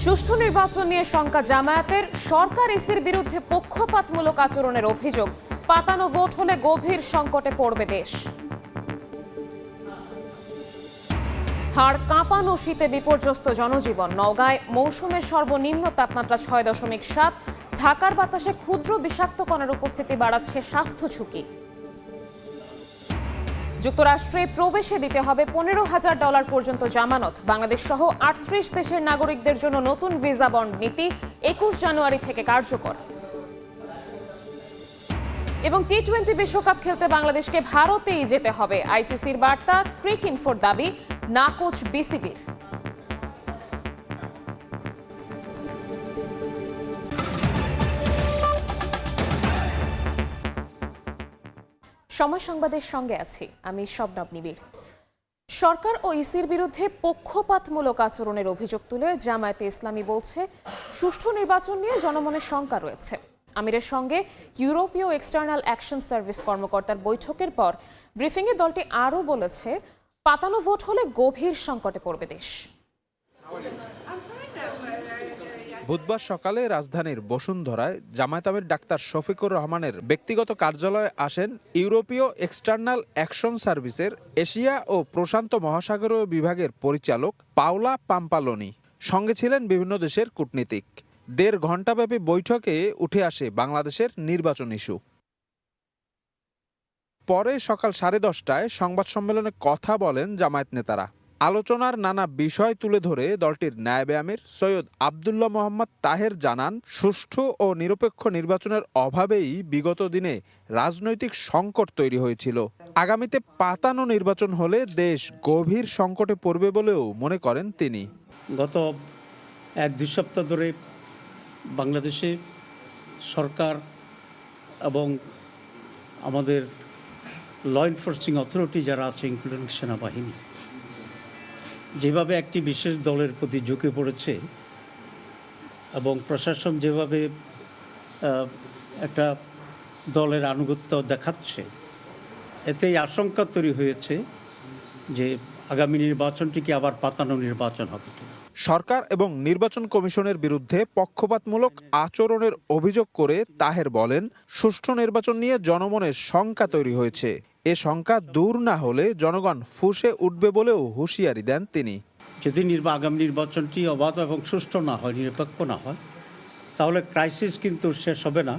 সুষ্ঠু নির্বাচন নিয়ে শঙ্কা জামায়াতের, সরকার ইসির বিরুদ্ধে পক্ষপাতমূলক আচরণের অভিযোগ। পাতানো ভোট হলে গভীর সংকটে পড়বে দেশ। হাড় কাঁপানো শীতে বিপর্যস্ত জনজীবন। নওগাঁয় মৌসুমের সর্বনিম্ন তাপমাত্রা 6.7। ঢাকার বাতাসে ক্ষুদ্র বিষাক্ত কণার উপস্থিতি বাড়াচ্ছে স্বাস্থ্য ঝুঁকি। যুক্তরাষ্ট্রে প্রবেশে দিতে হবে $15,000 পর্যন্ত জামানত। বাংলাদেশ সহ 38 দেশের নাগরিকদের জন্য নতুন ভিসা বন্ড নীতি 21 জানুয়ারি থেকে কার্যকর। এবং টি-20 বিশ্বকাপ খেলতে বাংলাদেশকে ভারতেই যেতে হবে। আইসিসির বার্তা, ক্রিক ইনফোর দাবি না কোচ বিসিবির। সময় সংবাদের সঙ্গে আছি আমি শবনব নিবিড়। সরকার ও ইসির বিরুদ্ধে পক্ষপাতমূলক আচরণের অভিযোগ তুলে জামায়াতে ইসলামী বলছে, সুষ্ঠু নির্বাচন নিয়ে জনমনে শঙ্কা রয়েছে। আমিরের সঙ্গে ইউরোপীয় এক্সটার্নাল অ্যাকশন সার্ভিস কর্মকর্তার বৈঠকের পর ব্রিফিংয়ে দলটি আরও বলেছে, পাতানো ভোট হলে গভীর সংকটে পড়বে দেশ। বুধবার সকালে রাজধানীর বসুন্ধরায় জামায়াত আমির ডাক্তার শফিকুর রহমানের ব্যক্তিগত কার্যালয়ে আসেন ইউরোপীয় এক্সটার্নাল অ্যাকশন সার্ভিসের এশিয়া ও প্রশান্ত মহাসাগরীয় বিভাগের পরিচালক পাওলা পাম্পালোনি। সঙ্গে ছিলেন বিভিন্ন দেশের কূটনীতিক। 1.5 ঘণ্টাব্যাপী বৈঠকে উঠে আসে বাংলাদেশের নির্বাচন ইস্যু। পরে সকাল 10:30টায় সংবাদ সম্মেলনে কথা বলেন জামায়াত নেতারা। আলোচনার নানা বিষয় তুলে ধরে দলটির নায়েবে আমির সৈয়দ আবদুল্লাহ মোহাম্মদ তাহের জানান, সুষ্ঠু ও নিরপেক্ষ নির্বাচনের অভাবেই বিগত দিনে রাজনৈতিক সংকট তৈরি হয়েছিল। আগামীতে পাতানো নির্বাচন হলে দেশ গভীর সংকটে পড়বে বলেও মনে করেন তিনি। গত 1-2 সপ্তাহ ধরে বাংলাদেশে সরকার এবং আমাদের ল এনফোর্সিং অথরিটি যারা আছে, ইনক্লুডিং সেনাবাহিনী, যেভাবে একটি বিশেষ দলের প্রতি ঝুঁকে পড়েছে এবং প্রশাসন যেভাবে একটা দলের আনুগত্য দেখাচ্ছে, এতেই আশঙ্কা তৈরি হয়েছে যে আগামী নির্বাচনটি কি আবার পাতানো নির্বাচন হবে কিনা। সরকার এবং নির্বাচন কমিশনের বিরুদ্ধে পক্ষপাতমূলক আচরণের অভিযোগ করে তাহের বলেন, সুষ্ঠু নির্বাচন নিয়ে জনমনে শঙ্কা তৈরি হয়েছে। এ শঙ্কা দূর না হলে জনগণ ফুঁসে উঠবে বলেও হুঁশিয়ারি দেন তিনি। যদি আগামী নির্বাচনটি অবাধ এবং সুষ্ঠু না হয়, নিরপেক্ষ না হয়, তাহলে ক্রাইসিস কিন্তু শেষ হবে না।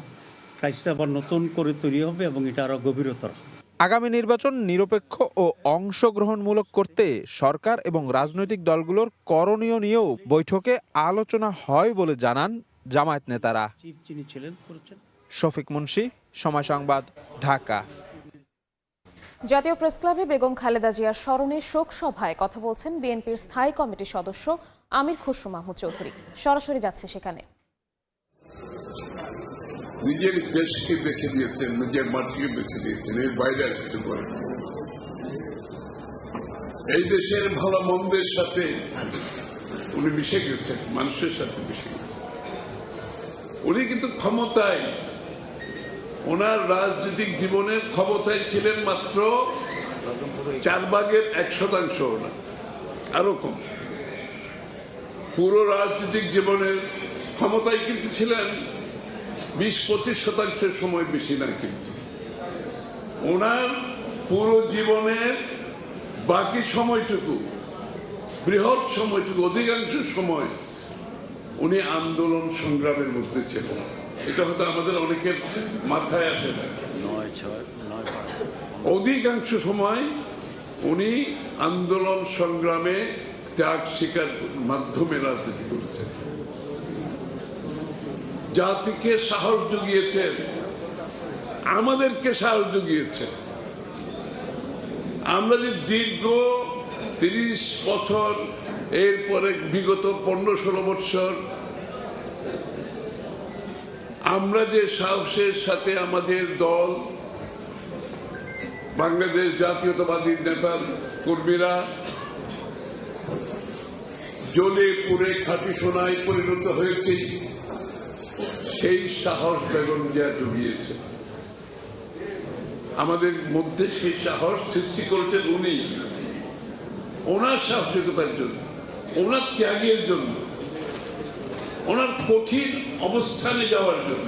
ক্রাইসিস আবার নতুন করে তৈরি হবে এবং এটা আরও গভীরতর হবে। আগামী নির্বাচন নিরপেক্ষ ও অংশগ্রহণমূলক করতে সরকার এবং রাজনৈতিক দলগুলোর করণীয় নিয়েও বৈঠকে আলোচনা হয় বলে জানান জামায়াত নেতারা। শফিক মুন্সি, সময় সংবাদ, ঢাকা। জাতীয় প্রেসক্লাবে বেগম খালেদা জিয়ার স্মরণে শোক সভায় কথা বলছেন বিএনপির স্থায়ী কমিটির সদস্য আমির খসরু মাহমুদ চৌধুরী। সরাসরি যাচ্ছে সেখানে। নিজের দেশকে বেছে দিয়েছেন, নিজের মাটিকে বেছে দিয়েছেন, এর বাইরে আর কিছু করেন। এই দেশের ভালো মন্দের সাথে উনি মিশে গেছেন, মানুষের সাথে মিশে গেছেন। উনি কিন্তু ক্ষমতায়, ওনার রাজনৈতিক জীবনের ক্ষমতায় ছিলেন মাত্র 1/4 না, আরো কম। পুরো রাজনৈতিক জীবনের ক্ষমতায় কিন্তু ছিলেন 20-25% সময়, বেশি না। কিন্তু ওনার পুরো জীবনের বাকি সময়টুকু, বৃহৎ সময়টুকু, অধিকাংশ সময় উনি আন্দোলন সংগ্রামের মধ্যে ছিলেন। এটা হয়তো আমাদের অনেকের মাথায় আসে না। অধিকাংশ সময় উনি আন্দোলন সংগ্রামে ত্যাগ স্বীকার মাধ্যমে রাজনীতি করেছেন। জাতিকে সাহস জুগিয়েছেন, আমাদেরকে সাহস জুগিয়েছেন। আমরা যে দীর্ঘ 30 বছর, এরপরে বিগত 15-16 বছর আমরা যে সাহসের সাথে আমাদের দল, বাংলাদেশ জাতীয়তাবাদী নেতা কর্মীরা জ্বলে পুড়ে খাঁটি সোনায় পরিণত হয়েছে, সেই সাহস বেগম জিয়া জুগিয়েছে আমাদের মধ্যে। সেই সাহস সৃষ্টি করেছেন উনি, ওনার সাহসিকতার জন্য, ওনার ত্যাগের জন্য। ওনার কঠিন অবস্থানে যাওয়ার জন্য,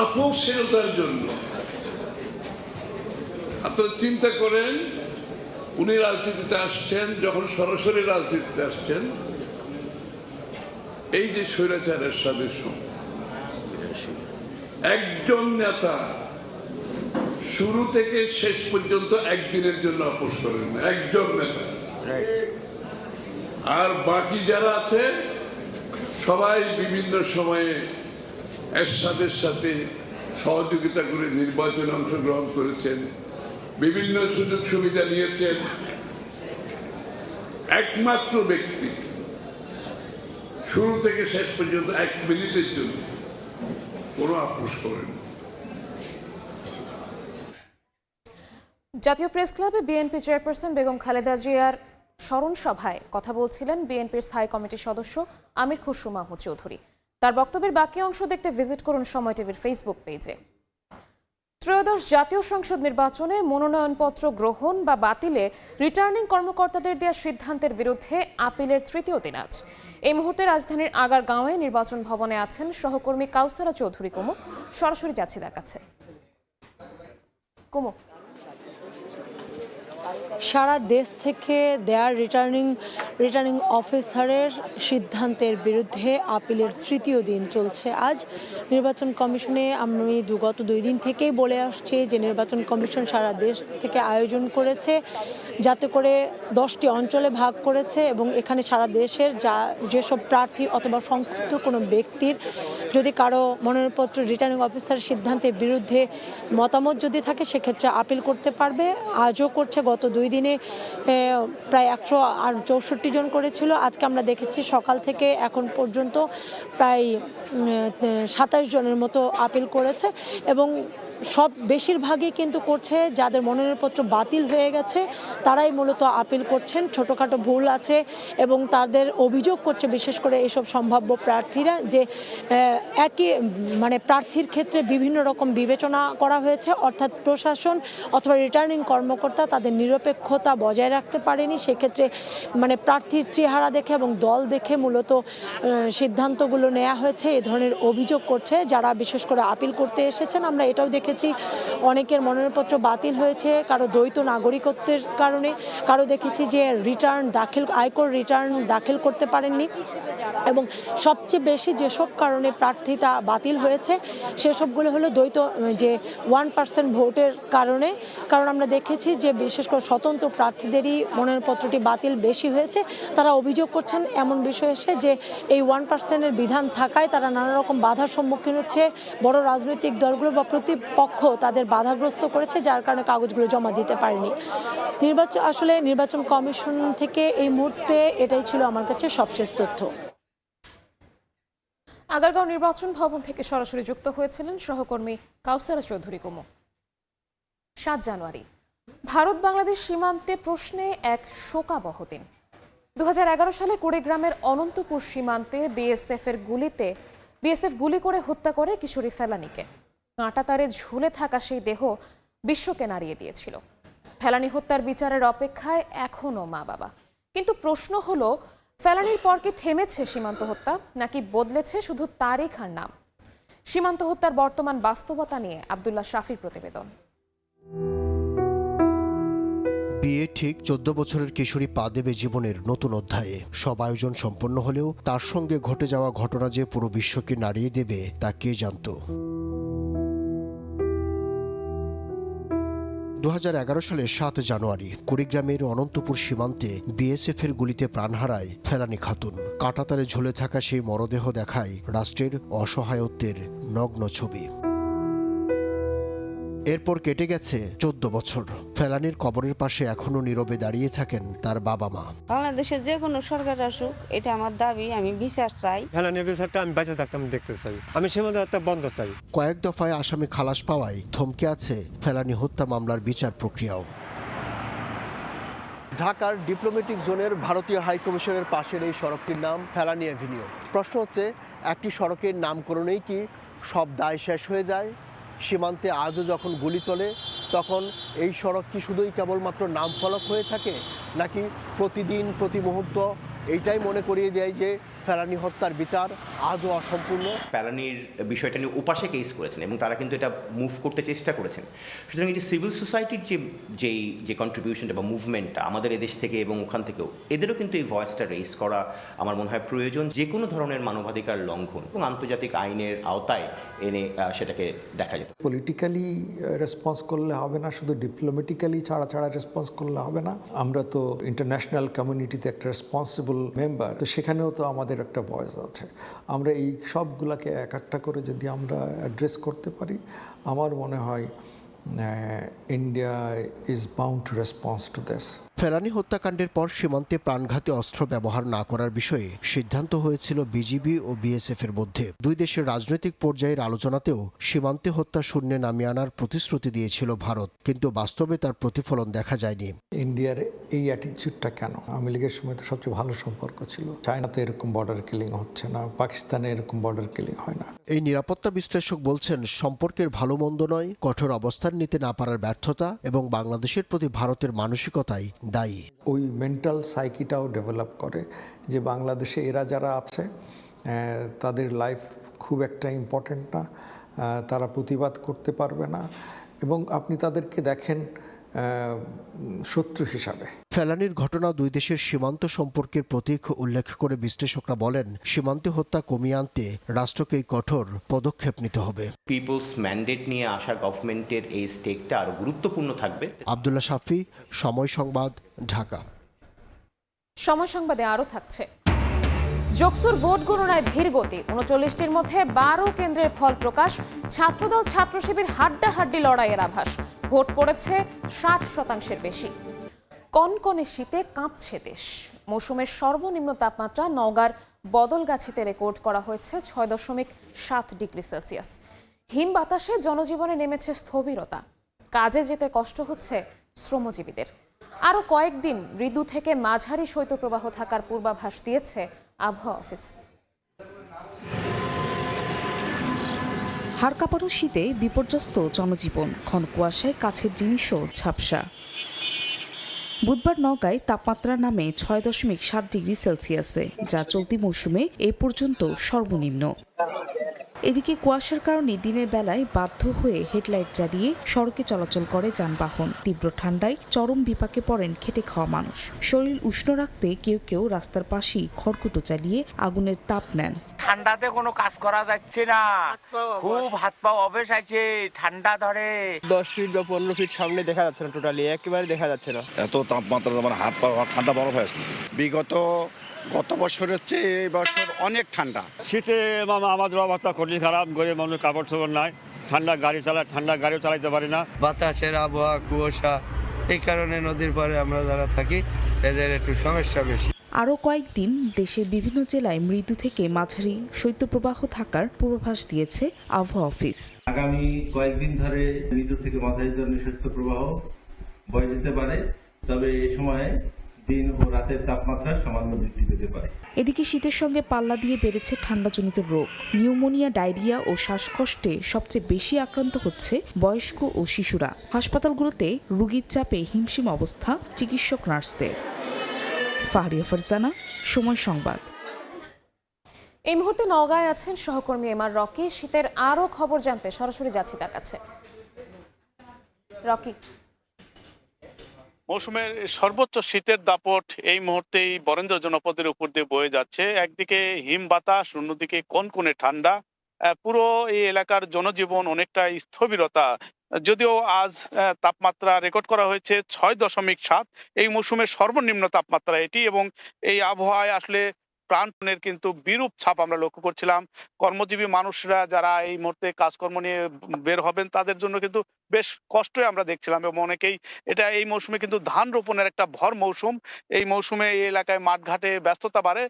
আপোষহীনতার জন্য। আপনারা চিন্তা করেন, উনি রাজনীতিতে আসছেন, যখন সরাসরি রাজনীতিতে আসছেন, এই যে স্বৈরাচারের সাথে একজন নেতা শুরু থেকে শেষ পর্যন্ত একদিনের জন্য আপোষ করেন না, একজন নেতা। আর বাকি যারা আছে সবাই বিভিন্ন সময়ে এরশাদের সাথে সহযোগিতা করে নির্বাচনে অংশগ্রহণ করেছেন, বিভিন্ন সুযোগ সুবিধা নিয়েছেন। একমাত্র ব্যক্তি শুরু থেকে শেষ পর্যন্ত 1 মিনিটের জন্য কোনো আপোষ করেন। জাতীয় প্রেস ক্লাবে বিএনপি চেয়ারপারসন বেগম খালেদা জিয়ার স্মরণ সভায় কথা বলছিলেন বিএনপির স্থায়ী কমিটির সদস্য আমির খসরু মাহমুদ চৌধুরী। তার বক্তব্যের বাকি অংশ দেখতে ভিজিট করুন সময় টিভির ফেসবুক পেজে। ত্রয়োদশ জাতীয় সংসদ নির্বাচনে মনোনয়নপত্র গ্রহণ বা বাতিলে রিটার্নিং কর্মকর্তাদের দেওয়া সিদ্ধান্তের বিরুদ্ধে আপিলের তৃতীয় দিন আজ। এই মুহূর্তে রাজধানীর আগারগাঁওয়ে নির্বাচন ভবনে আছেন সহকর্মী কাউসারা চৌধুরী কুমু। সরাসরি যাচ্ছি তার কাছে। কুমু, সারা দেশ থেকে দেয়ার রিটার্নিং অফিসারের সিদ্ধান্তের বিরুদ্ধে আপিলের তৃতীয় দিন চলছে আজ। নির্বাচন কমিশনে আমি গত 2 দিন থেকেই বলে আসছি যে নির্বাচন কমিশন সারা দেশ থেকে আয়োজন করেছে, যাতে করে 10টি অঞ্চলে ভাগ করেছে এবং এখানে সারা দেশের যেসব প্রার্থী অথবা সংক্ষুব্ধ কোনো ব্যক্তির যদি কারো মনোনয়নপত্র রিটার্নিং অফিসারের সিদ্ধান্তের বিরুদ্ধে মতামত যদি থাকে সেক্ষেত্রে আপিল করতে পারবে। আজও করছে, গত 2 দিনে প্রায় 164 জন করেছিল। আজকে আমরা দেখেছি সকাল থেকে এখন পর্যন্ত প্রায় 27 জনের মতো আপিল করেছে এবং বেশিরভাগই কিন্তু করছে যাদের মনোনয়নপত্র বাতিল হয়ে গেছে তারাই মূলত আপিল করছেন। ছোটোখাটো ভুল আছে এবং তাদের অভিযোগ করছে বিশেষ করে এইসব সম্ভাব্য প্রার্থীরা যে একই প্রার্থীর ক্ষেত্রে বিভিন্ন রকম বিবেচনা করা হয়েছে, অর্থাৎ প্রশাসন অথবা রিটার্নিং কর্মকর্তা তাদের নিরপেক্ষতা বজায় রাখতে পারেনি। সেক্ষেত্রে প্রার্থীর চেহারা দেখে এবং দল দেখে মূলত সিদ্ধান্তগুলো নেওয়া হয়েছে, এ ধরনের অভিযোগ করছে যারা বিশেষ করে আপিল করতে এসেছেন। আমরা এটাও দেখেছি অনেকের মনোনয়নপত্র বাতিল হয়েছে, কারো দ্বৈত নাগরিকত্বের কারণে, কারো দেখেছি যে আয়কর রিটার্ন দাখিল করতে পারেননি। এবং সবচেয়ে বেশি যেসব কারণে প্রার্থিতা বাতিল হয়েছে সেসবগুলো হলো দ্বৈত যে 1% ভোটের কারণে। কারণ আমরা দেখেছি যে বিশেষ করে স্বতন্ত্র প্রার্থীদেরই মনোনয়নপত্রটি বাতিল বেশি হয়েছে। তারা অভিযোগ করছেন এমন বিষয় এসে যে এই 1%-এর বিধান থাকায় তারা নানা রকম বাধার সম্মুখীন হচ্ছে, বড় রাজনৈতিক দলগুলো বা প্রতিপক্ষ তাদের বাধাগ্রস্ত করেছে, যার কারণে কাগজগুলো জমা দিতে পারেনি। নির্বাচন কমিশন থেকে এই মুহূর্তে এটাই ছিল আমার কাছে সবশেষ তথ্য। আগারগাঁও নির্বাচন ভবন থেকে সরাসরি যুক্ত হয়েছিলেন সহকর্মী কাউসারা চৌধুরী কুমু। 7 জানুয়ারি ভারত বাংলাদেশ সীমান্তে প্রশ্নে এক শোকাবহ দিন। 2011 সালে কুড়িগ্রামের অনন্তপুর সীমান্তে বিএসএফ গুলি করে হত্যা করে কিশোরী ফেলানীকে। কাঁটাতারে ঝুলে থাকা সেই দেহ বিশ্বকে নাড়িয়ে দিয়েছিল। ফেলানী হত্যার বিচারের অপেক্ষায় এখনো মা বাবা। কিন্তু প্রশ্ন হলো, ফেলানীর পর কি থেমেছে সীমান্ত হত্যা, নাকি বদলেছে শুধু তারিখ আর নাম? সীমান্ত হত্যার বর্তমান বাস্তবতা নিয়ে আব্দুল্লাহ শাফির প্রতিবেদন। বিয়ে ঠিক 14 বছরের কিশোরী পা দেবে জীবনের নতুন অধ্যায়ে। সব আয়োজন সম্পন্ন হলেও তার সঙ্গে ঘটে যাওয়া ঘটনা যে পুরো বিশ্বকে নাড়িয়ে দেবে তা কে জানত। 2011 সালের 7 জানুয়ারি কুড়িগ্রামের অনন্তপুর সীমান্তে বিএসএফের গুলিতে প্রাণ হারায় ফেলানী খাতুন। কাঁটাতারে ঝুলে থাকা সেই মরদেহ দেখায় রাষ্ট্রের অসহায়ত্বের নগ্ন ছবি। এরপর কেটে গেছে 14 বছর। ফেলানীর কবরের পাশে এখনো নীরবে দাঁড়িয়ে থাকেন তার বাবা মা। বাংলাদেশে যে কোনো সরকার আসুক, এটা আমার দাবি, আমি বিচার চাই। ফেলানীর বিচারটা আমি বেঁচে থাকতে আমি দেখতে চাই, আমি সীমান্ত হত্যা বন্ধ চাই। কয়েক দফায় আসামি খালাস পাওয়ায় থমকে আছে ফেলানী হত্যা মামলার বিচার প্রক্রিয়াও। ঢাকার ডিপ্লোম্যাটিক জোনের ভারতীয় হাইকমিশনের পাশের এই সড়কটির নাম ফেলানী অ্যাভিনিউ। প্রশ্ন হচ্ছে, একটি সড়কের নামকরণেই কি সব দায় শেষ হয়ে যায়? সীমান্তে আজও যখন গুলি চলে তখন এই সড়ক কি শুধুই কেবলমাত্র নামফলক হয়ে থাকে, নাকি প্রতিদিন প্রতি মুহূর্ত এইটাই মনে করিয়ে দেয় যে ফেলানী হত্যার বিচার আজও অসম্পূর্ণ। ফেলানির বিষয়টা নিয়ে ওপাশে কেস করেছেন এবং তারা কিন্তু এটা মুভ করতে চেষ্টা করেছেন। সুতরাং এই যে সিভিল সোসাইটির যে কন্ট্রিবিউশনটা বা মুভমেন্টটা আমাদের এদেশ থেকে এবং ওখান থেকেও, এদেরও কিন্তু এই ভয়েসটা রেজ করা আমার মনে হয় প্রয়োজন। যে কোনো ধরনের মানবাধিকার লঙ্ঘন এবং আন্তর্জাতিক আইনের আওতায় এনে সেটাকে দেখা যেত। পলিটিক্যালি রেসপন্স করলে হবে না, শুধু ডিপ্লোম্যাটিক্যালি ছাড়া রেসপন্স করলে হবে না। আমরা তো ইন্টারন্যাশনাল কমিউনিটিতে একটা রেসপন্সিবল মেম্বার, তো সেখানেও তো আমাদের একটা ভয়েস আছে। আমরা এই সবগুলাকে এক একটা করে যদি আমরা অ্যাড্রেস করতে পারি, আমার মনে হয় India is bound to response to this. Felani হত্যাকাণ্ডের পর সীমান্তে প্রাণঘাতী অস্ত্র ব্যবহার না করার বিষয়ে সিদ্ধান্ত হয়েছিল বিজিবি ও বিএসএফ এর মধ্যে। দুই দেশের রাজনৈতিক পর্যায়ের আলোচনাতেও সীমান্তে হত্যা শূন্যে নামিয়ে আনার প্রতিশ্রুতি দিয়েছিল ভারত, কিন্তু বাস্তবে তার প্রতিফলন দেখা যায়নি। ইন্ডিয়ার এই অ্যাটিচিউডটা কেন? আওয়ামী লীগের সময় তো সবচেয়ে ভালো সম্পর্ক ছিল। চায়নাতে এরকম বর্ডার কিলিং হচ্ছে না, পাকিস্তানে এরকম বর্ডার কিলিং হয় না। এই নিরাপত্তা বিশ্লেষক বলছেন, সম্পর্কের ভালো মন্দ নয়, কঠোর অবস্থান নিতে না পারার ব্যর্থতা এবং বাংলাদেশের প্রতি ভারতের মানসিকতাই দায়ী। ওই মেন্টাল সাইকিটাও ডেভেলপ করে যে বাংলাদেশে এরা যারা আছে তাদের লাইফ খুব একটা ইম্পর্টেন্ট না, তারা প্রতিবাদ করতে পারবে না, এবং আপনি তাদেরকে দেখেন শত্রু হিসাবে। ফেলানীর ঘটনা দুই দেশের সীমান্ত সম্পর্কের প্রতীক উল্লেখ করে বিশ্লেষকরা বলেন, সীমান্তে হত্যা কমিয়ে আনতে রাষ্ট্রকেই কঠোর পদক্ষেপ নিতে হবে। পিপলস ম্যান্ডেট নিয়ে আসা গভর্নমেন্টের এই স্টেকটা আরো গুরুত্বপূর্ণ থাকবে। আব্দুল্লাহ শাফি, সময় সংবাদ, ঢাকা। সময় সংবাদে আরও থাকছে। যোগসুর ভোট গণনায় ধীর গতি, ৩৯টির মধ্যে ১২ কেন্দ্রের ফল প্রকাশ। ছাত্রদল ছাত্র শিবির হাড্ডাহাড্ডি লড়াইয়ের আভাস। ভোট পড়েছে ৬০% বেশি। কনকনে শীতে কাঁপছে দেশ। মৌসুমের সর্বনিম্ন তাপমাত্রা নওগাঁর বদলগাছিতে রেকর্ড করা হয়েছে ৬.৭ ডিগ্রি সেলসিয়াস। হিম বাতাসে জনজীবনে নেমেছে স্থবিরতা। কাজে যেতে কষ্ট হচ্ছে শ্রমজীবীদের। আরও কয়েকদিন মৃদু থেকে মাঝারি শৈত্যপ্রবাহ থাকার পূর্বাভাস দিয়েছে আবহাওয়া অফিস। হাড় কাঁপানো শীতে বিপর্যস্ত জনজীবন, ঘন কুয়াশায় কাছের জিনিসও ঝাপসা। বুধবার নওগাঁয় তাপমাত্রা নামে ৬.৭ ডিগ্রি সেলসিয়াসে, যা চলতি মৌসুমে এ পর্যন্ত সর্বনিম্ন। এদিকে কুয়াশার কারণে দিনের বেলায় বাধ্য হয়ে হেডলাইট জ্বালিয়ে সড়কে চলাচল করে যানবাহন। তীব্র ঠান্ডায় চরম বিপাকে পড়েন খেটে খাওয়া মানুষ। শরীর উষ্ণ রাখতে কেউ কেউ রাস্তার পাশেই খড়কুটো চালিয়ে আগুনের তাপ নেন। ঠান্ডাতে কোনো কাজ করা যাচ্ছে না, খুব হাত পা অবেশ আছে, ঠান্ডা ধরে। 10 ফিট বা 15 ফিট সামনে দেখা যাচ্ছে না, টোটালি একেবারে দেখা যাচ্ছে না। এত তাপমাত্রা, আমার হাত পা ঠান্ডা বরফ হয়ে আসতেছে। গত বছরের চেয়ে এই বছর অনেক ঠান্ডা। শীতে আমাদের অবস্থা খুবই খারাপ, গরিব মানুষ কাপড় চোপড় নাই, ঠান্ডা গাড়ি চালায়, ঠান্ডা গাড়িও চালাইতে পারি না। বাতাসের আবহাওয়া, কুয়াশা, এই কারণে নদীর পাড়ে আমরা যারা থাকি এদের একটু সমস্যা বেশি। আরও কয়েকদিন দেশের বিভিন্ন জেলায় মৃদু থেকে মাঝারি শৈত্যপ্রবাহ থাকার পূর্বাভাস দিয়েছে আবহাওয়া অফিস। আগামী কয়েকদিন ধরে মৃদু থেকে মাঝারি ধরনের শৈত্যপ্রবাহ বয়ে যেতে পারে, তবে এই সময়ে দিন ও রাতের তাপমাত্রা সামান্য বৃদ্ধি পেতে পারে। এদিকে শীতের সঙ্গে পাল্লা দিয়ে বেড়েছে ঠান্ডাজনিত রোগ। নিউমোনিয়া, ডায়রিয়া ও শ্বাসকষ্টে সবচেয়ে বেশি আক্রান্ত হচ্ছে বয়স্ক ও শিশুরা। হাসপাতালগুলোতে রোগীর চাপে হিমশিম অবস্থা চিকিৎসক নার্সদের। ফাহরিয়া ফারজানা, সময় সংবাদ। এই মুহূর্তে নওগাঁয় আছেন সহকর্মী এমআর রকি। শীতের আরও খবর জানতে সরাসরি যাচ্ছি তার কাছে। রকি, মৌসুমের সর্বোচ্চ শীতের দাপট এই মুহূর্তেই বরেন্দ্র জনপদের উপর দিয়ে বয়ে যাচ্ছে। একদিকে হিম বাতাস, অন্যদিকে কনকনে ঠান্ডা। পুরো এই এলাকার জনজীবন অনেকটা স্থবিরতা। যদিও আজ তাপমাত্রা রেকর্ড করা হয়েছে ৬.৭, এই মৌসুমের সর্বনিম্ন তাপমাত্রা এটি, এবং এই আবহাওয়ায় আসলে প্রাণপণের কিন্তু বিরূপ ছাপ আমরা লক্ষ্য করছিলাম। কর্মজীবী মানুষরা যারা এই মুহূর্তে কাজকর্ম নিয়ে বের হবেন তাদের জন্য কিন্তু বেশ কষ্টই আমরা দেখছিলাম, এবং অনেকেই এটা এই মৌসুমে কিন্তু ধান রোপণের একটা ভর মৌসুম। এই মৌসুমে এই এলাকায় মাঠঘাটে ব্যস্ততা বাড়ে,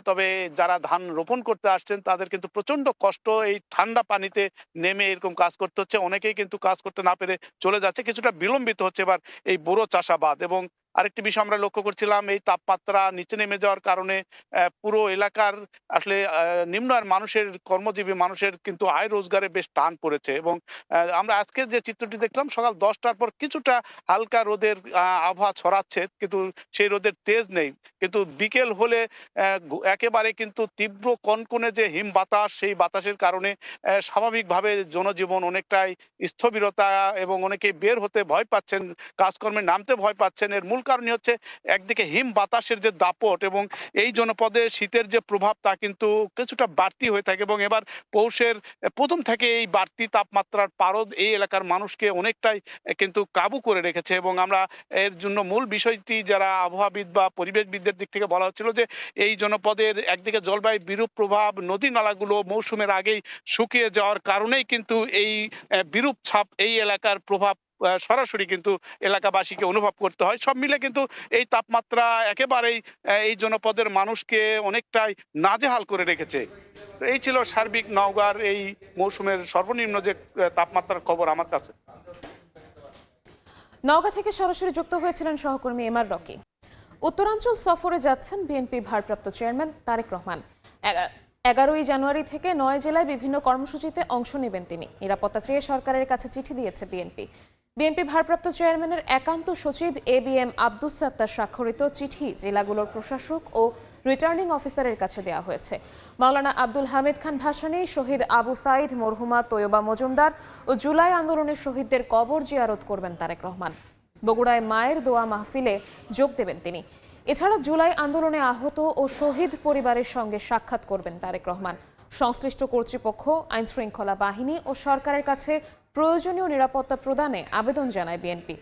তবে যারা ধান রোপণ করতে আসছেন তাদের কিন্তু প্রচন্ড কষ্ট। এই ঠান্ডা পানিতে নেমে এরকম কাজ করতে হচ্ছে। অনেকেই কিন্তু কাজ করতে না পেরে চলে যাচ্ছে। কিছুটা বিলম্বিত হচ্ছে এবার এই বোরো চাষাবাদ, এবং আরেকটি বিষয় আমরা লক্ষ্য করছিলাম, এই তাপমাত্রা নিচে নেমে যাওয়ার কারণে পুরো এলাকার আসলে নিম্ন আয়ের মানুষের, কর্মজীবী মানুষের কিন্তু আয় রোজগারে বেশ টান পড়েছে। এবং আমরা আজকে যে চিত্রটি দেখলাম, সকাল 10টার পর কিছুটা হালকা রোদের আবহাওয়া ছড়াচ্ছে, কিন্তু সেই রোদের তেজ নেই। কিন্তু বিকেল হলে একেবারে কিন্তু তীব্র কনকনে যে হিম বাতাস, সেই বাতাসের কারণে স্বাভাবিকভাবে জনজীবন অনেকটাই স্থবিরতা এবং অনেকেই বের হতে ভয় পাচ্ছেন, কাজকর্মে নামতে ভয় পাচ্ছেন। এর মূল কারণই হচ্ছে একদিকে হিম বাতাসের যে দাপট এবং এই জনপদে শীতের যে প্রভাব তা কিন্তু কিছুটা বাড়তি হয়ে থাকে। এবং এবার পৌষের প্রথম থেকে এই বাড়তি তাপমাত্রার পারদ এই এলাকার মানুষকে অনেকটাই কিন্তু কাবু করে রেখেছে। এবং আমরা এর জন্য মূল বিষয়টি যারা আবহাওয়াবিদ বা পরিবেশবিদদের দিক থেকে বলা হচ্ছিল যে এই জনপদের একদিকে জলবায়ু বিরূপ প্রভাব, নদী নালাগুলো মৌসুমের আগেই শুকিয়ে যাওয়ার কারণেই কিন্তু এই বিরূপ ছাপ এই এলাকার প্রভাব সরাসরি কিন্তু এলাকাবাসীকে অনুভব করতে হয়। সব মিলে কিন্তু এই তাপমাত্রা একেবারেই এই জনপদের মানুষকে অনেকটাই নাজেহাল করে রেখেছে। এই ছিল সার্বিক নওগাঁর এই মৌসুমের সর্বনিম্ন যে তাপমাত্রার খবর আমার কাছে। নওগাঁ থেকে সরাসরি যুক্ত হয়েছিলেন সহকর্মী এমআর রকি। উত্তরাঞ্চল সফরে যাচ্ছেন বিএনপির ভারপ্রাপ্ত চেয়ারম্যান তারেক রহমান। 11ই জানুয়ারি থেকে 9 জেলায় বিভিন্ন কর্মসূচিতে অংশ নেবেন তিনি। নিরাপত্তা চেয়ে সরকারের কাছে চিঠি দিয়েছে বিএনপি ভারপ্রাপ্ত চেয়ারম্যানের একান্ত সচিব ABM আব্দুস সাত্তার স্বাক্ষরিত চিঠি জেলাগুলোর প্রশাসক ও রিটার্নিং অফিসারের কাছে দেওয়া হয়েছে। মাওলানা আব্দুল হামিদ খান ভাসানী, শহীদ আবু সাইদ, মরহুমা তৈয়বা মজুমদার ও জুলাই আন্দোলনের শহীদদের কবর জিয়ারত করবেন তারেক রহমান। বগুড়ায় মায়ের দোয়া মাহফিলে যোগ দেবেন তিনি। এছাড়া জুলাই আন্দোলনে আহত ও শহীদ পরিবারের সঙ্গে সাক্ষাৎ করবেন তারেক রহমান। সংশ্লিষ্ট কর্তৃপক্ষ, আইন শৃঙ্খলা বাহিনী ও সরকারের কাছে প্রয়োজনীয় নিরাপত্তা প্রদানে আবেদন জানায় বিএনপি।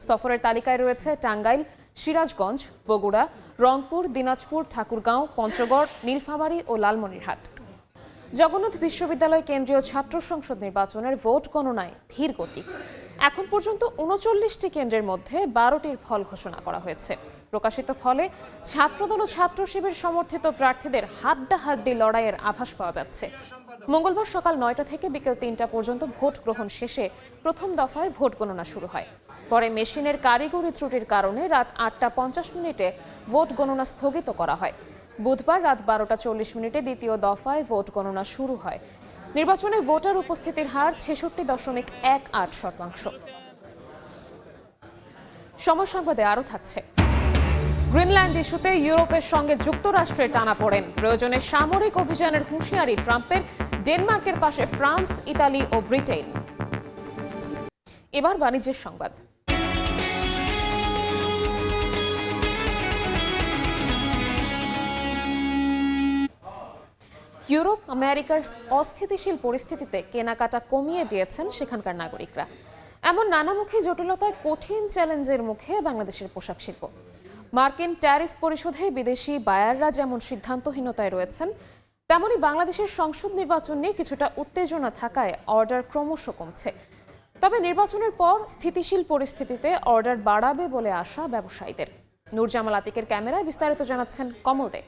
সফরের তালিকায় রয়েছে টাঙ্গাইল, সিরাজগঞ্জ, বগুড়া, রংপুর, দিনাজপুর, ঠাকুরগাঁও, পঞ্চগড়, নীলফামারী ও লালমনিরহাট। জগন্নাথ বিশ্ববিদ্যালয় কেন্দ্রীয় ছাত্র সংসদ নির্বাচনের ভোট গণনায় ধীর গতি। এখন পর্যন্ত 39টি কেন্দ্রের মধ্যে 12টির ফল ঘোষণা করা হয়েছে। প্রকাশিত ফলে ছাত্রদল ও ছাত্র শিবির সমর্থিত প্রার্থীদের হাড্ডাহাড্ডি লড়াইয়ের আভাস পাওয়া যাচ্ছে। মঙ্গলবার সকাল 9টা থেকে বিকেল 3টা পর্যন্ত ভোট গ্রহণ শেষে প্রথম দফায় ভোট গণনা শুরু হয়। পরে মেশিনের কারিগরি ত্রুটির কারণে রাত 8টা 50 মিনিটে ভোট গণনা স্থগিত করা হয়। বুধবার রাত 12টা 40 মিনিটে দ্বিতীয় দফায় ভোট গণনা শুরু হয়। নির্বাচনে ভোটার উপস্থিতির হার 66.18%। সময় সংবাদে আরও থাকছে। গ্রিনল্যান্ড ইস্যুতে ইউরোপের সঙ্গে যুক্তরাষ্ট্রের টানাপোড়েন, প্রয়োজনে সামরিক অভিযানের হুঁশিয়ারি ট্রাম্পের। ডেনমার্কের পাশে ফ্রান্স, ইতালি ও ব্রিটেন। এবার বাণিজ্যের সংবাদ। ইউরোপ আমেরিকার অস্থিতিশীল পরিস্থিতিতে কেনাকাটা কমিয়ে দিয়েছেন সেখানকার নাগরিকরা। এমন নানামুখী জটিলতায় কঠিন চ্যালেঞ্জের মুখে বাংলাদেশের পোশাক শিল্প। মার্কিন ট্যারিফ পরিশোধে বিদেশি বায়াররা যেমন সিদ্ধান্তহীনতায় রয়েছেন, তেমনি বাংলাদেশের সংসদ নির্বাচন নিয়ে কিছুটা উত্তেজনা থাকায় অর্ডার ক্রমশ কমছে। তবে নির্বাচনের পর স্থিতিশীল পরিস্থিতিতে অর্ডার বাড়াবে বলে আশা ব্যবসায়ীদের। নূরজামাল আতিকের ক্যামেরায় বিস্তারিত জানাচ্ছেন কমল দে।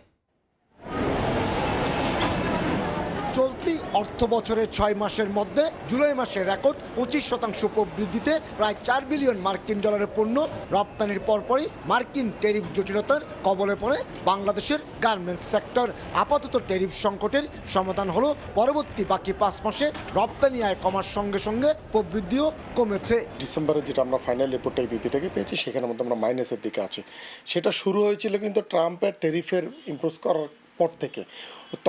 চলতি অর্থ বছরের 6 মাসের মধ্যে জুলাই মাসে রেকর্ড 25% প্রবৃদ্ধিতে প্রায় 4 বিলিয়ন মার্কিন ডলারের পণ্য রপ্তানির পরপরই মার্কিন ট্যারিফ জটিলতার কবলে পড়ে বাংলাদেশের গার্মেন্টস সেক্টর। আপাতত ট্যারিফ সংকটের সমাধান হলো পরবর্তী বাকি 5 মাসে রপ্তানি আয় কমার সঙ্গে সঙ্গে প্রবৃদ্ধিও কমেছে। ডিসেম্বরে যেটা আমরা ফাইনাল রিপোর্টটা ইপিপি থেকে পেয়েছি, সেখানের মধ্যে আমরা মাইনাসের দিকে আছি। সেটা শুরু হয়েছিল কিন্তু ট্রাম্পের ট্যারিফের ইম্পোজ করার পর থেকে,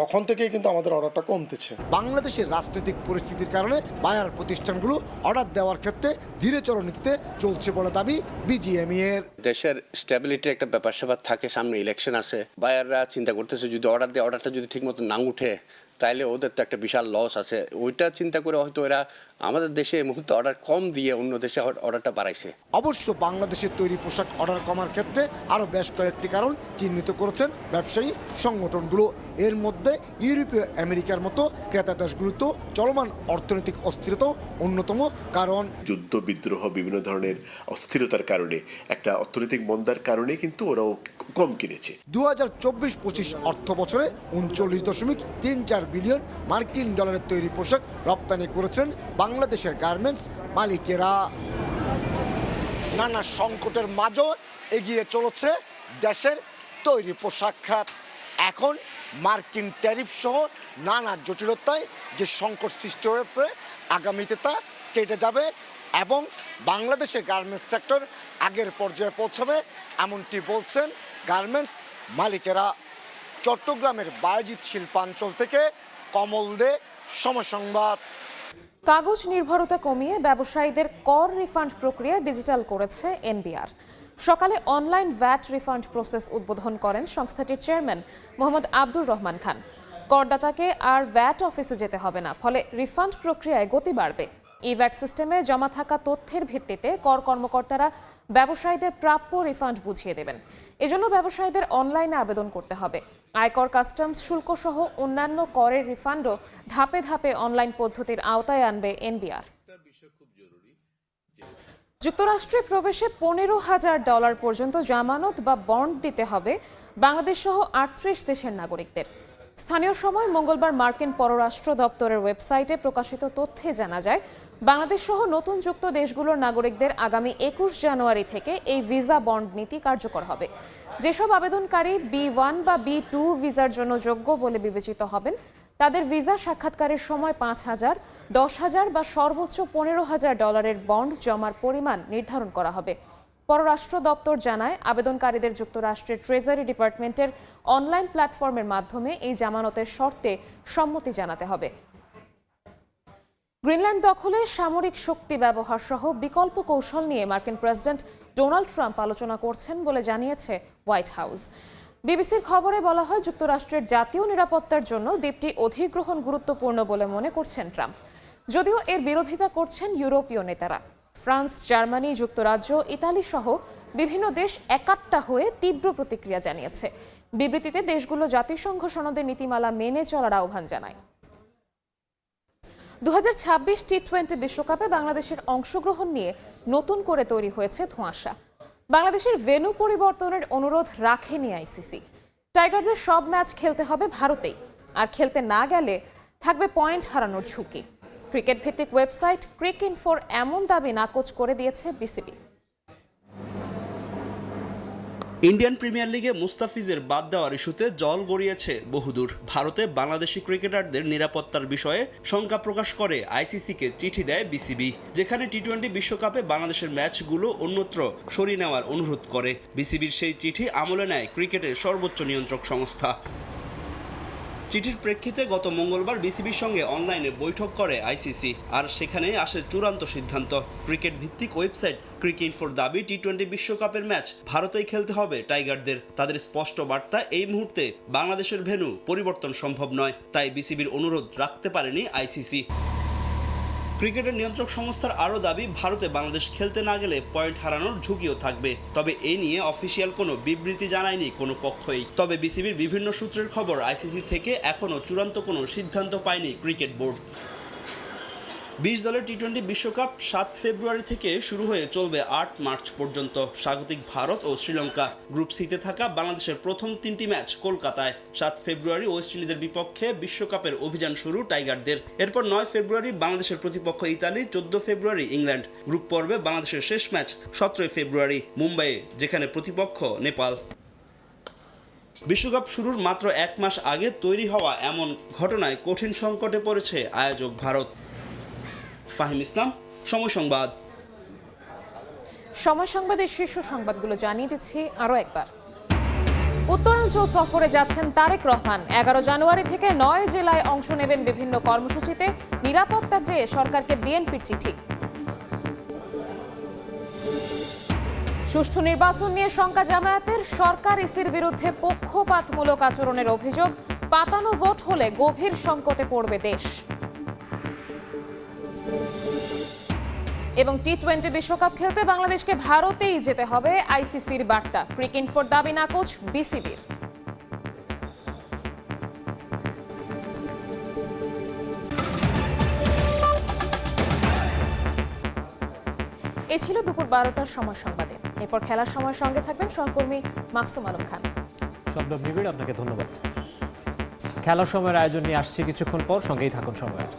তখন থেকেই কিন্তু আমাদের অর্ডারটা কমতেছে। বাংলাদেশের রাজনৈতিক পরিস্থিতির কারণে বায়ার প্রতিষ্ঠানগুলো অর্ডার দেওয়ার ক্ষেত্রে ধীরে চলনীতিতে চলছে বলে দাবি বিজিএমই এর। দেশের স্টেবিলিটির একটা ব্যাপার স্যাপার থাকে, সামনে ইলেকশন আছে, বায়াররা চিন্তা করতেছে যদি অর্ডার দেয়, অর্ডারটা যদি ঠিক মতো না উঠে তাইলে ওদের তো একটা বিশাল লস আছে। ওইটা চিন্তা করে হয়তো এরা আমাদের দেশে এই মুহূর্তে অর্ডার কম দিয়ে অন্য দেশে অর্ডারটা বাড়াইছে। অবশ্য বাংলাদেশের তৈরি পোশাক অর্ডার কমার ক্ষেত্রে আরও বেশ কয়েকটি কারণ চিহ্নিত করেছেন ব্যবসায়ী সংগঠনগুলো। এর মধ্যে ইউরোপীয় আমেরিকার মতো ক্রেতা দেশগুলোতেও চলমান অর্থনৈতিক অস্থিরতাও অন্যতম কারণ। যুদ্ধ বিদ্রোহ বিভিন্ন ধরনের অস্থিরতার কারণে, একটা অর্থনৈতিক মন্দার কারণে কিন্তু ওরাও কম কিনেছে। 2024-25 অর্থ বছরে 39.34 বিলিয়ন মার্কিন ডলারের তৈরি পোশাক রপ্তানি করেছেন বাংলাদেশের গার্মেন্টস মালিকেরা। নানা সংকটের মাঝেও এগিয়ে চলেছে দেশের তৈরি পোশাক খাত। এখন মার্কিন ট্যারিফ সহ নানা জটিলতায় যে সংকট সৃষ্টি হয়েছে, আগামীতে তা কেটে যাবে এবং বাংলাদেশের গার্মেন্টস সেক্টর আগের পর্যায়ে পৌঁছাবে, এমনটি বলছেন গার্মেন্টস মালিকেরা। চট্টগ্রামের বায়েজিদ শিল্পাঞ্চল থেকে কমল দে, সময় সংবাদ। কাগজ নির্ভরতা কমিয়ে ব্যবসায়ীদের কর রিফান্ড প্রক্রিয়া ডিজিটাল করেছে এনবিআর। সকালে অনলাইন ভ্যাট রিফান্ড প্রসেস উদ্বোধন করেন সংস্থাটির চেয়ারম্যান মোহাম্মদ আব্দুর রহমান খান। করদাতাকে আর ভ্যাট অফিসে যেতে হবে না, ফলে রিফান্ড প্রক্রিয়ায় গতি বাড়বে। ই-ভ্যাট সিস্টেমে জমা থাকা তথ্যের ভিত্তিতে কর কর্মকর্তারা ব্যবসায়ীদের প্রাপ্য রিফান্ড বুঝিয়ে দেবেন। এজন্য ব্যবসায়ীদের অনলাইনে আবেদন করতে হবে। আয়কর, কাস্টমস শুল্ক সহ অন্যান্য করের রিফান্ডও ধাপে ধাপে অনলাইন পদ্ধতির আওতায় আনবে এনবিআর। যুক্তরাষ্ট্রে প্রবেশে $15,000 পর্যন্ত জামানত বা বন্ড দিতে হবে বাংলাদেশ সহ 38 দেশের নাগরিকদের। স্থানীয় সময় মঙ্গলবার মার্কিন পররাষ্ট্র দপ্তরের ওয়েবসাইটে প্রকাশিত তথ্যে জানা যায়, বাংলাদেশ সহ নতুন যুক্ত দেশগুলোর নাগরিকদের আগামী 21 জানুয়ারি থেকে এই ভিসা বন্ড নীতি কার্যকর হবে। যেসব আবেদনকারী B1 বা B2 ভিসার জন্য যোগ্য বলে বিবেচিত হবেন, তাদের ভিসা সাক্ষাৎকারের সময় 5,000, 10,000 বা সর্বোচ্চ $15,000 বন্ড জমার পরিমাণ নির্ধারণ করা হবে। পররাষ্ট্র দপ্তর জানায়, আবেদনকারীদের যুক্তরাষ্ট্রের ট্রেজারি ডিপার্টমেন্টের অনলাইন প্ল্যাটফর্মের মাধ্যমে এই জামানতের শর্তে সম্মতি জানাতে হবে। গ্রিনল্যান্ড দখলে সামরিক শক্তি ব্যবহার সহ বিকল্প কৌশল নিয়ে মার্কিন প্রেসিডেন্ট ডোনাল্ড ট্রাম্প আলোচনা করছেন বলে জানিয়েছে হোয়াইট হাউস। বিবিসির খবরে বলা হয়, যুক্তরাষ্ট্রের জাতীয় নিরাপত্তার জন্য দ্বীপটি অধিগ্রহণ গুরুত্বপূর্ণ বলে মনে করছেন ট্রাম্প। যদিও এর বিরোধিতা করছেন ইউরোপীয় নেতারা। ফ্রান্স, জার্মানি, যুক্তরাজ্য, ইতালি সহ বিভিন্ন দেশ একাট্টা হয়ে তীব্র প্রতিক্রিয়া জানিয়েছে। বিবৃতিতে দেশগুলো জাতিসংঘ সনদের নীতিমালা মেনে চলার আহ্বান জানায়। 2026 টি-20 বিশ্বকাপে বাংলাদেশের অংশগ্রহণ নিয়ে নতুন করে তৈরি হয়েছে ধোঁয়াশা। বাংলাদেশের ভেন্যু পরিবর্তনের অনুরোধ রাখেনি আইসিসি। টাইগারদের সব ম্যাচ খেলতে হবে ভারতেই, আর খেলতে না গেলে থাকবে পয়েন্ট হারানোর ঝুঁকি। ক্রিকেট ভিত্তিক ওয়েবসাইট ক্রিকইনফোর এমন দাবি নাকচ করে দিয়েছে বিসিবি। ইন্ডিয়ান প্রিমিয়ার লিগে মুস্তাফিজের বাদ দেওয়ার ইস্যুতে জল গড়িয়েছে বহুদূর। ভারতে বাংলাদেশি ক্রিকেটারদের নিরাপত্তার বিষয়ে শঙ্কা প্রকাশ করে আইসিসিকে চিঠি দেয় বিসিবি, যেখানে টি-20 বিশ্বকাপে বাংলাদেশের ম্যাচগুলো অন্যত্র সরিয়ে নেওয়ার অনুরোধ করে। বিসিবির সেই চিঠি আমলে নেয় ক্রিকেটের সর্বোচ্চ নিয়ন্ত্রক সংস্থা। চিঠির প্রেক্ষিতে গত মঙ্গলবার বিসিবির সঙ্গে অনলাইনে বৈঠক করে আইসিসি, আর সেখানে আসে চূড়ান্ত সিদ্ধান্ত। ক্রিকেট ভিত্তিক ওয়েবসাইট ক্রিকইনফোর দাবি, টি-20 বিশ্বকাপের ম্যাচ ভারতেই খেলতে হবে টাইগারদের। তাদের স্পষ্ট বার্তা, এই মুহূর্তে বাংলাদেশের ভেন্যু পরিবর্তন সম্ভব নয়, তাই বিসিবির অনুরোধ রাখতে পারেনি আইসিসি। ক্রিকেটের নিয়ন্ত্রক সংস্থার আরও দাবি, ভারতে বাংলাদেশ খেলতে না গেলে পয়েন্ট হারানোর ঝুঁকিও থাকবে। তবে এ নিয়ে অফিসিয়াল কোনো বিবৃতি জানায়নি কোনো পক্ষই। তবে বিসিবির বিভিন্ন সূত্রের খবর, আইসিসি থেকে এখনও চূড়ান্ত কোনো সিদ্ধান্ত পায়নি ক্রিকেট বোর্ড। 20 দলের টি-20 বিশ্বকাপ 7 ফেব্রুয়ারি থেকে শুরু হয়ে চলবে 8 মার্চ পর্যন্ত। স্বাগতিক ভারত ও শ্রীলঙ্কা। গ্রুপ সিতে থাকা বাংলাদেশের প্রথম 3টি ম্যাচ কলকাতায়। 7 ফেব্রুয়ারি ওয়েস্ট ইন্ডিজের বিপক্ষে বিশ্বকাপের অভিযান শুরু টাইগারদের। এরপর 9 ফেব্রুয়ারি বাংলাদেশের প্রতিপক্ষ ইতালি, 14 ফেব্রুয়ারি ইংল্যান্ড। গ্রুপ পর্বে বাংলাদেশের শেষ ম্যাচ 17 ফেব্রুয়ারি মুম্বাইয়ে, যেখানে প্রতিপক্ষ নেপাল। বিশ্বকাপ শুরুর মাত্র 1 মাস আগে তৈরি হওয়া এমন ঘটনায় কঠিন সংকটে পড়েছে আয়োজক ভারত। ফাহিম ইসলাম, সময় সংবাদ। সময় সংবাদের শীর্ষ সংবাদগুলো জানিয়ে দিচ্ছি আরও একবার। উত্তরাঞ্চল সফরে যাচ্ছেন তারেক রহমান। 11 জানুয়ারি থেকে 9 জেলায় অংশ নেবেন বিভিন্ন কর্মসূচিতে। নিরাপত্তা চেয়ে সরকারকে বিএনপির চিঠি। সুষ্ঠু নির্বাচন নিয়ে শঙ্কা জামায়াতের। সরকার ইসির বিরুদ্ধে পক্ষপাতমূলক আচরণের অভিযোগ। পাতানো ভোট হলে গভীর সংকটে পড়বে দেশ। এবং টি-20 বিশ্বকাপ খেলতে বাংলাদেশকে ভারতেই যেতে হবে, আইসিসির বার্তা। ক্রিকইনফোর দাবি নাকচ বিসিবির। এই ছিল দুপুর 12টার সময় সংবাদে। এরপর খেলার সময় সঙ্গে থাকবেন সহকর্মী মাকসুম আলম খান। শব্দ নিবিড়, আপনাকে ধন্যবাদ। খেলার সময়ের আয়োজন নিয়ে আসছি কিছুক্ষণ পর, সঙ্গেই থাকুন সময়ের।